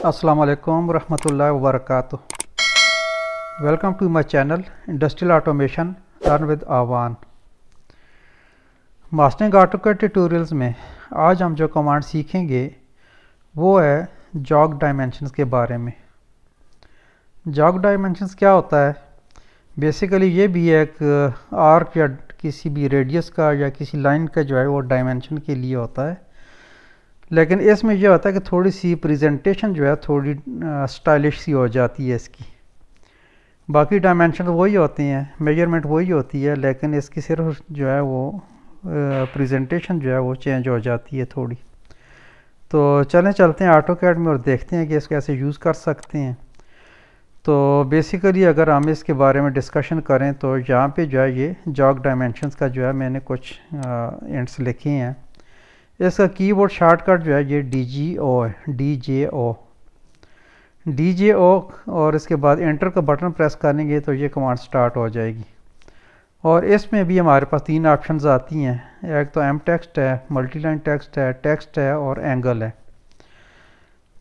अस्सलाम वालेकुम रहमतुल्लाहि व बरकातुहू। Welcome to my channel industrial automation learn with Awan. Mastering AutoCAD tutorials में आज हम जो कमांड सीखेंगे वो है जॉग डायमेंशंस के बारे में। जॉग डायमेंशंस क्या होता है? बेसिकली ये भी एक आर्क या किसी भी रेडियस का या किसी लाइन का जो है वो डायमेंशन के लिए होता है, लेकिन इसमें यह होता है कि थोड़ी सी प्रेजेंटेशन जो है थोड़ी स्टाइलिश सी हो जाती है इसकी। बाकी डायमेंशन वही होते हैं, मेजरमेंट वही होती है, लेकिन इसकी सिर्फ जो है वो प्रेजेंटेशन जो है वो चेंज हो जाती है थोड़ी। तो चलते हैं ऑटोकैड में और देखते हैं कि इसको कैसे यूज़ कर सकते हैं। तो बेसिकली अगर हम इसके बारे में डिस्कशन करें तो यहाँ पे जो है ये जॉग डायमेंशंस का जो है मैंने कुछ इंट्स लिखे हैं। इसका कीबोर्ड शॉर्टकट जो है ये DGO है, DJO और इसके बाद एंटर का बटन प्रेस करेंगे तो ये कमांड स्टार्ट हो जाएगी। और इसमें भी हमारे पास तीन ऑप्शंस आती हैं, एक तो एम टेक्स्ट है, मल्टीलाइन टेक्स्ट है और एंगल है।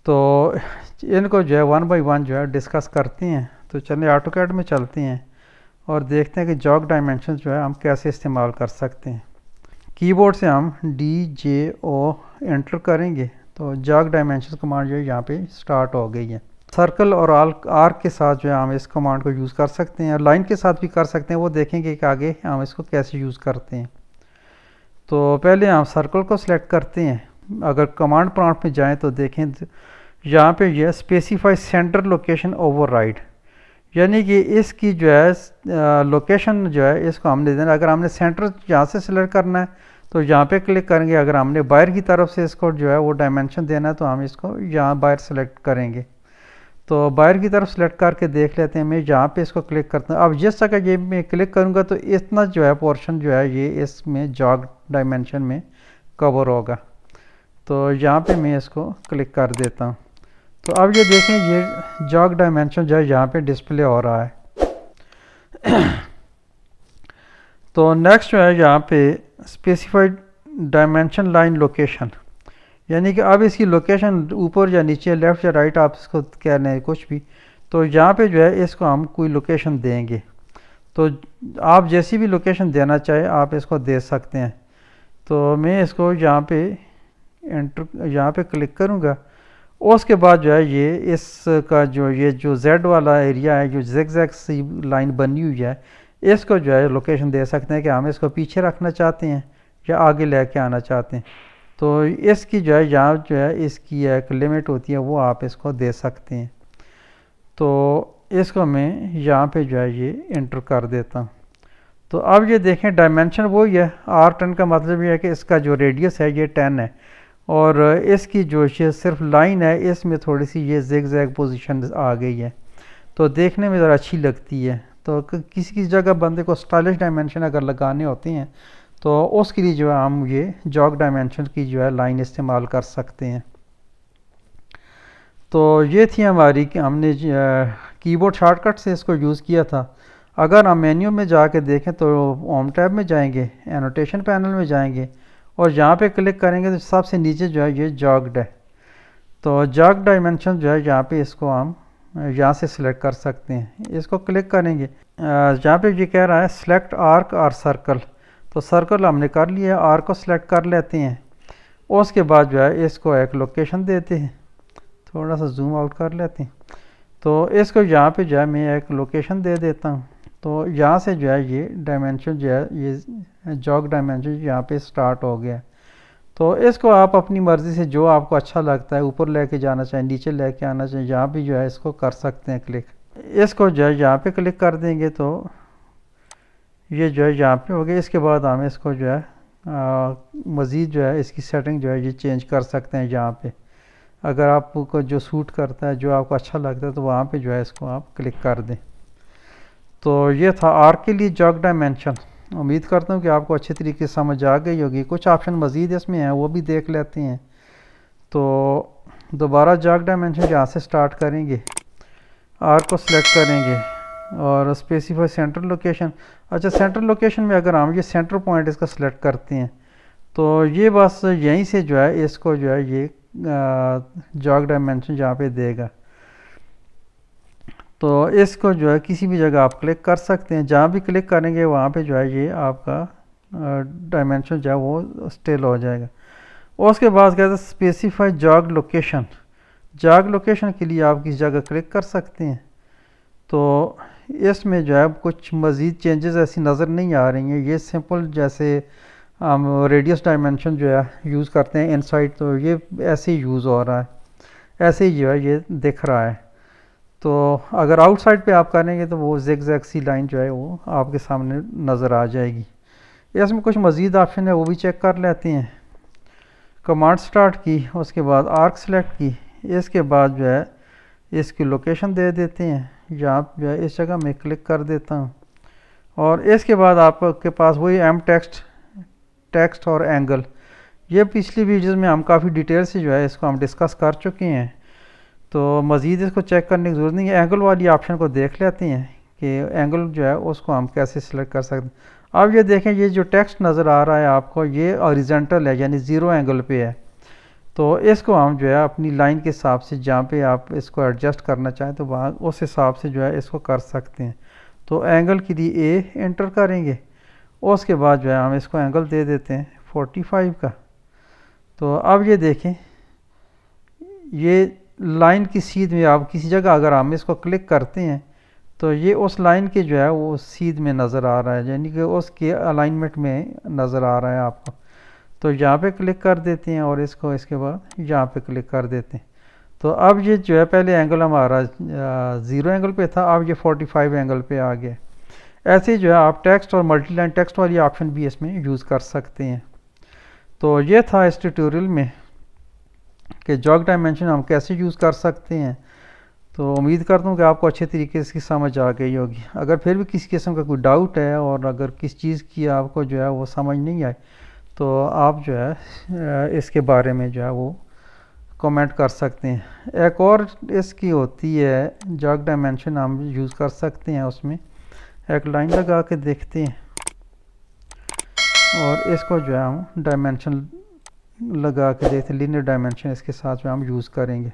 तो इनको जो है वन बाय वन जो है डिस्कस करते हैं। तो चलिए ऑटोकैड में चलते हैं और देखते हैं कि जॉग डायमेंशन जो है हम कैसे इस्तेमाल कर सकते हैं। कीबोर्ड से हम DJO एंटर करेंगे तो जॉग डायमेंशन कमांड जो है यहाँ पे स्टार्ट हो गई है। सर्कल और आर्क के साथ जो है हम इस कमांड को यूज़ कर सकते हैं, लाइन के साथ भी कर सकते हैं, वो देखेंगे कि आगे हम इसको कैसे यूज़ करते हैं। तो पहले हम सर्कल को सिलेक्ट करते हैं। अगर कमांड प्रॉम्प्ट में जाएँ तो देखें यहाँ पे यह स्पेसिफाई सेंटर लोकेशन ओवरराइड, यानी कि इसकी जो है लोकेशन जो है इसको हमने देना। अगर हमने सेंटर यहाँ से सिलेक्ट करना है तो यहाँ पे क्लिक करेंगे, अगर हमने बाहर की तरफ से इसको जो है वो डायमेंशन देना है तो हम इसको यहाँ बाहर सेलेक्ट करेंगे। तो बाहर की तरफ सेलेक्ट करके देख लेते हैं। मैं यहाँ पे इसको क्लिक करता हूँ। अब जिस जगह ये मैं क्लिक करूँगा तो इतना जो है पोर्शन जो है ये इसमें जॉग डायमेंशन में कवर होगा। तो यहाँ पे मैं इसको क्लिक कर देता हूँ। तो अब ये देखें ये जॉग डायमेंशन जो है यहाँ पे डिस्प्ले हो रहा है। तो नेक्स्ट जो है यहाँ पे स्पेसिफाइड डायमेंशन लाइन लोकेशन, यानी कि अब इसकी लोकेशन ऊपर या नीचे, लेफ़्ट या राइट, आप इसको कह रहे हैं कुछ भी। तो यहाँ पे जो है इसको हम कोई लोकेशन देंगे। तो आप जैसी भी लोकेशन देना चाहे आप इसको दे सकते हैं। तो मैं इसको यहाँ पे क्लिक करूँगा। उसके बाद जो है ये इसका ये जो Z वाला एरिया है, जो ज़िगज़ैग सी लाइन बनी हुई है, इसको जो है लोकेशन दे सकते हैं कि हम इसको पीछे रखना चाहते हैं या आगे लेके आना चाहते हैं। तो इसकी जो है यहाँ जो है इसकी एक लिमिट होती है, वो आप इसको दे सकते हैं। तो इसको मैं यहाँ पे जो है ये एंटर कर देता हूँ। तो अब ये देखें डायमेंशन वही है। R10 का मतलब ये है कि इसका जो रेडियस है ये 10 है और इसकी जो सिर्फ लाइन है इसमें थोड़ी सी ये ज़िगज़ैग पोजीशन आ गई है, तो देखने में ज़रा अच्छी लगती है। तो किसी जगह बंदे को स्टाइलिश डायमेंशन अगर लगाने होते हैं तो उसके लिए जो है हम ये जॉग डायमेंशन की जो है लाइन इस्तेमाल कर सकते हैं। तो ये थी हमारी कि हमने कीबोर्ड शॉर्टकट से इसको यूज़ किया था। अगर हम मेन्यू में जाके देखें तो होम टैब में जाएंगे, एनोटेशन पैनल में जाएंगे और यहाँ पे क्लिक करेंगे तो सबसे नीचे जो है ये जॉग्ड है। तो जॉग डायमेंशन जो है यहाँ पे इसको हम यहाँ से सिलेक्ट कर सकते हैं। इसको क्लिक करेंगे, यहाँ पे ये कह रहा है सिलेक्ट आर्क और सर्कल। तो सर्कल हमने कर लिया, आर्क को सिलेक्ट कर लेते हैं। उसके बाद जो है इसको एक लोकेशन देते हैं, थोड़ा सा जूम आउट कर लेते हैं। तो इसको यहाँ पे जो है मैं एक लोकेशन दे देता हूँ। तो यहाँ से जो है ये डायमेंशन जो है ये जॉग डायमेंशन यहाँ पे स्टार्ट हो गया। तो इसको आप अपनी मर्ज़ी से जो आपको अच्छा लगता है, ऊपर लेके जाना चाहें, नीचे लेके आना चाहिए, यहाँ भी जो है इसको कर सकते हैं क्लिक। इसको जो है यहाँ पे क्लिक कर देंगे तो ये जो है यहाँ पे हो गया। इसके बाद हम इसको जो है मज़ीद जो है इसकी सेटिंग जो है ये चेंज कर सकते हैं यहाँ पे। अगर आपको जो सूट करता है, जो आपको अच्छा लगता है, तो वहाँ पे जो है इसको आप क्लिक कर दें। तो ये था आर्क के लिए जॉग डायमेंशन। उम्मीद करता हूँ कि आपको अच्छे तरीके से समझ आ गई होगी। कुछ ऑप्शन मज़ीद इसमें हैं, वो भी देख लेते हैं। तो दोबारा जॉग डायमेंशन यहाँ से स्टार्ट करेंगे, आर्क को सिलेक्ट करेंगे और स्पेसिफाई सेंटर लोकेशन। अच्छा, सेंटर लोकेशन में अगर हम ये सेंटर पॉइंट इसका सिलेक्ट करते हैं तो ये बस यहीं से जो है इसको जो है ये जॉग डायमेंशन जहाँ पे देगा। तो इसको जो है किसी भी जगह आप क्लिक कर सकते हैं, जहाँ भी क्लिक करेंगे वहाँ पे जो है ये आपका डायमेंशन जो है वो स्टिल हो जाएगा। और उसके बाद कहते हैं specify jog location. Jog location के लिए आप किसी जगह क्लिक कर सकते हैं। तो इसमें जो है कुछ मज़ीद चेंजेस ऐसी नज़र नहीं आ रही हैं। ये सिंपल जैसे हम रेडियस डायमेंशन जो है यूज़ करते हैं इनसाइड, तो ये ऐसे ही यूज़ हो रहा है, ऐसे ही जो है ये दिख रहा है। तो अगर आउटसाइड पे आप करेंगे तो वो ज़िग-ज़ैग सी लाइन जो है वो आपके सामने नज़र आ जाएगी। इसमें कुछ मज़ीद ऑप्शन है, वो भी चेक कर लेते हैं। कमांड स्टार्ट की, उसके बाद आर्क सेलेक्ट की, इसके बाद जो है इसकी लोकेशन दे देते हैं। यहाँ जो है इस जगह मैं क्लिक कर देता हूँ और इसके बाद आपके पास वही एम टेक्स्ट और एंगल। ये पिछली वीडियोस में हम काफ़ी डिटेल से जो है इसको हम डिस्कस कर चुके हैं, तो मज़ीद इसको चेक करने की ज़रूरत नहीं है। एंगल वाली ऑप्शन को देख लेते हैं कि एंगल जो है उसको हम कैसे सिलेक्ट कर सकते हैं। अब ये देखें, ये जो टेक्स्ट नज़र आ रहा है आपको, ये हॉरिजॉन्टल है यानी ज़ीरो एंगल पे है। तो इसको हम जो है अपनी लाइन के हिसाब से जहाँ पे आप इसको एडजस्ट करना चाहें तो वहाँ उस हिसाब से जो है इसको कर सकते हैं। तो एंगल के लिए ए एंटर करेंगे, उसके बाद जो है हम इसको एंगल दे देते हैं 45 का। तो अब ये देखें, ये लाइन की सीध में आप किसी जगह अगर हम इसको क्लिक करते हैं तो ये उस लाइन के जो है वो सीध में नज़र आ रहा है, यानी कि उसके अलाइनमेंट में नज़र आ रहा है आपको। तो यहाँ पे क्लिक कर देते हैं और इसको इसके बाद यहाँ पे क्लिक कर देते हैं। तो अब ये जो है पहले एंगल हमारा ज़ीरो एंगल पे था, अब ये 45 एंगल पे आ गया। ऐसे ही जो है आप टेक्स्ट और मल्टी लाइन टेक्स्ट वाली ऑप्शन भी इसमें यूज़ कर सकते हैं। तो ये था इस ट्यूटोरियल में कि जॉग डायमेंशन हम कैसे यूज़ कर सकते हैं। तो उम्मीद करता हूँ कि आपको अच्छे तरीके से इसकी समझ आ गई होगी। अगर फिर भी किसी किस्म का कोई डाउट है और अगर किस चीज़ की आपको जो है वो समझ नहीं आए तो आप जो है इसके बारे में जो है वो कमेंट कर सकते हैं। एक और इसकी होती है जॉग डायमेंशन हम यूज़ कर सकते हैं, उसमें एक लाइन लगा के देखते हैं और इसको जो है हम डायमेंशन लगा के देखते हैं, लीनियर डायमेंशन इसके साथ में हम यूज़ करेंगे।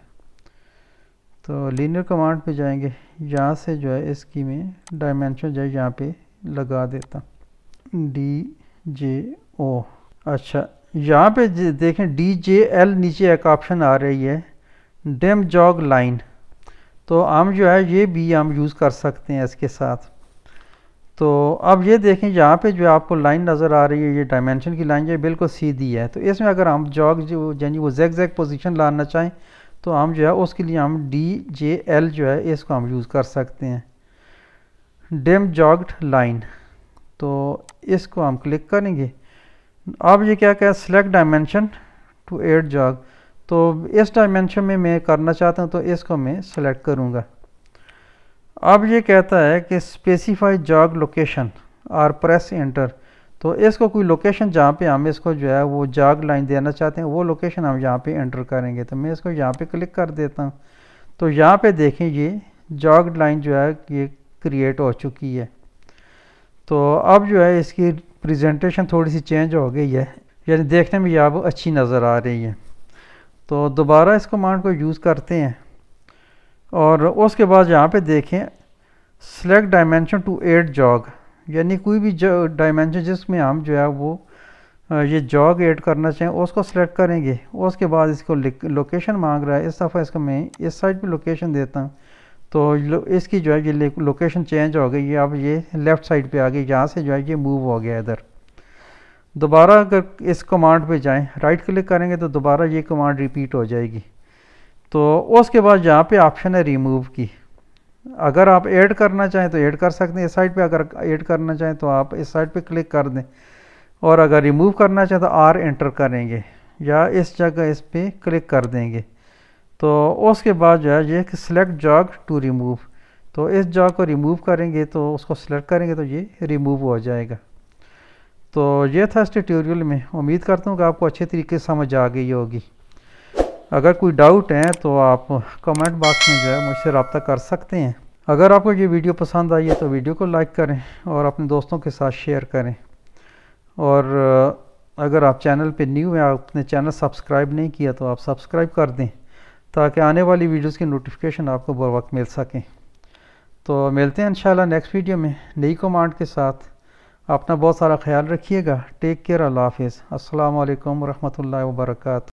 तो लीनियर कमांड पे जाएंगे, यहाँ से जो है इसकी में डायमेंशन जो है यहाँ पे लगा देता DJO। अच्छा, यहाँ पे देखें DJL नीचे एक ऑप्शन आ रही है डेम जॉग लाइन, तो हम जो है ये भी हम यूज़ कर सकते हैं इसके साथ। तो अब ये देखें यहाँ पे जो आपको लाइन नज़र आ रही है, ये डायमेंशन की लाइन जो है बिल्कुल सीधी है। तो इसमें अगर हम जॉग जो यानी वो ज़ैग पोजीशन लाना चाहें तो हम जो है उसके लिए हम DJL जो है इसको हम यूज़ कर सकते हैं, डेम जॉग्ड लाइन। तो इसको हम क्लिक करेंगे। अब ये क्या क्या select dimension to add jog, तो इस डायमेंशन में मैं करना चाहता हूँ तो इसको मैं सेलेक्ट करूँगा। अब ये कहता है कि स्पेसिफाई जॉग लोकेशन और प्रेस एंटर, तो इसको कोई लोकेशन जहाँ पे हम इसको जो है वो जॉग लाइन देना चाहते हैं वो लोकेशन हम यहाँ पे एंटर करेंगे। तो मैं इसको यहाँ पे क्लिक कर देता हूँ। तो यहाँ पे देखें ये जॉग लाइन जो है ये क्रिएट हो चुकी है। तो अब जो है इसकी प्रेजेंटेशन थोड़ी सी चेंज हो गई है, यानी देखने में ये अब अच्छी नज़र आ रही है। तो दोबारा इस कमांड को यूज़ करते हैं और उसके बाद यहाँ पे देखें select dimension to add jog, यानी कोई भी डायमेंशन जिसमें हम जो है वो ये जॉग ऐड करना चाहें उसको सेलेक्ट करेंगे। उसके बाद इसको लोकेशन मांग रहा है, इस दफ़ा इसको मैं इस साइड पे लोकेशन देता हूँ। तो इसकी जो है ये लोकेशन चेंज हो गई है, अब ये लेफ़्ट साइड पे आ गई, यहाँ से जो है ये मूव हो गया इधर। दोबारा अगर इस कमांड पे जाएं, राइट क्लिक करेंगे तो दोबारा ये कमांड रिपीट हो जाएगी। तो उसके बाद यहाँ पे ऑप्शन है रिमूव की, अगर आप ऐड करना चाहें तो ऐड कर सकते हैं इस साइड पे, अगर ऐड करना चाहें तो आप इस साइड पे क्लिक कर दें, और अगर रिमूव करना चाहें तो R एंटर करेंगे या इस जगह इस पर क्लिक कर देंगे। तो उसके बाद जो है ये सिलेक्ट जॉग टू रिमूव, तो इस जॉग को रिमूव करेंगे तो उसको सिलेक्ट करेंगे तो ये रिमूव हो जाएगा। तो ये था इस ट्यूटोरियल में, उम्मीद करता हूँ कि आपको अच्छे तरीके से समझ आ गई होगी। अगर कोई डाउट है तो आप कमेंट बॉक्स में जो है मुझसे रब्ता कर सकते हैं। अगर आपको ये वीडियो पसंद आई है तो वीडियो को लाइक करें और अपने दोस्तों के साथ शेयर करें, और अगर आप चैनल पे न्यू हैं, आपने चैनल सब्सक्राइब नहीं किया तो आप सब्सक्राइब कर दें ताकि आने वाली वीडियोस की नोटिफिकेशन आपको बर वक्त मिल सकें। तो मिलते हैं इंशाल्लाह नेक्स्ट वीडियो में नई कमांड के साथ। अपना बहुत सारा ख्याल रखिएगा। Take care. अल्लाह हाफिज़। अस्सलाम वालेकुम रहमतुल्लाहि व बरकातहू।